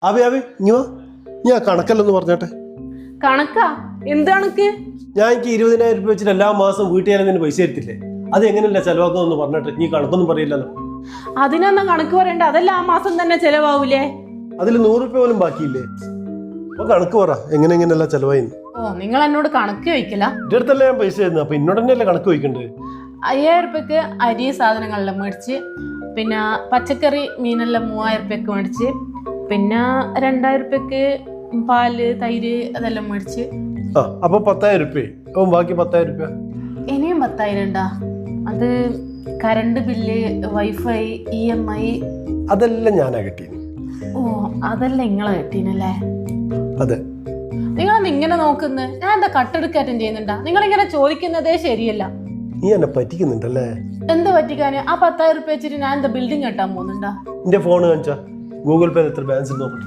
അബി ഇനി വാ, ഞാൻ കണക്കല്ലെന്ന് പറഞ്ഞോട്ടെ. കണക്കാ? എന്ത് കണക്ക്? ഞാൻ എനിക്ക് 20,000 രൂപ വെച്ചിട്ട് എല്ലാ മാസം വീട്ടുകാരെ പൈസ തരത്തില്ലേ? അത് എങ്ങനെയല്ല ചെലവാക്കുന്നതെന്ന് പറഞ്ഞിട്ട് നീ കണക്കൊന്നും പറയില്ലല്ലോ. അതിനൊന്നും കണക്ക് പറയണ്ട, അതെല്ലാം ആ മാസം തന്നെ ചെലവാവൂലേ? അതിൽ 100 രൂപ പോലും ബാക്കിയില്ലേ? അപ്പൊ കണക്ക് പറ, എങ്ങനെയല്ല ചെലവായി. ഓ, നിങ്ങൾ എന്നോട് കണക്ക് ചോദിക്കല? എന്റെ അടുത്തല്ലേ ഞാൻ പൈസ തരുന്നത്, അപ്പൊ എന്നോട് തന്നെയല്ലേ കണക്ക് ചോദിക്കണ്ടേ? 5000 രൂപയ്ക്ക് അരി സാധനങ്ങളെല്ലാം മേടിച്ച്, പിന്നെ പച്ചക്കറി മീനെല്ലാം 3000 രൂപയ്ക്ക് മേടിച്ച്, പിന്നെ 2000 രൂപയ്ക്ക് പാല് തൈര് അതെല്ലാം മേടിച്ച്. അപ്പൊ 10,000 രൂപ. അപ്പൊ ബാക്കി 10,000 രൂപ ഇനിയും 10,000 ഉണ്ടാ? അത് കറണ്ട് ബില്ല്, വൈഫൈ, EMI അതെല്ലാം ഞാനാ കിട്ടീന്. ഓ, അതെല്ലാം നിങ്ങളെ കിട്ടീനല്ലേ? അതെ. നിങ്ങളെന്ന് ഇങ്ങനെ നോക്കുന്നത്? ഞാൻ എന്താ കട്ടെടുക്കാറ്റം ചെയ്യുന്നുണ്ടാ? നിങ്ങളിങ്ങനെ ചോദിക്കുന്നതേ ശരിയല്ല. നീ എന്നെ പറ്റിക്കുന്നുണ്ടല്ലേ? എന്ത് പറ്റിക്കാന്? ആ 10,000 രൂപ വെച്ചിട്ട് ഞാൻ എന്താ ബിൽഡിംഗ് കെട്ടാൻ പോകുന്നുണ്ടാ? എന്റെ ഫോൺ കാണിച്ചാ ഗൂഗിൾ പേ എത്ര ബാലൻസ് നോക്കട്ടെ.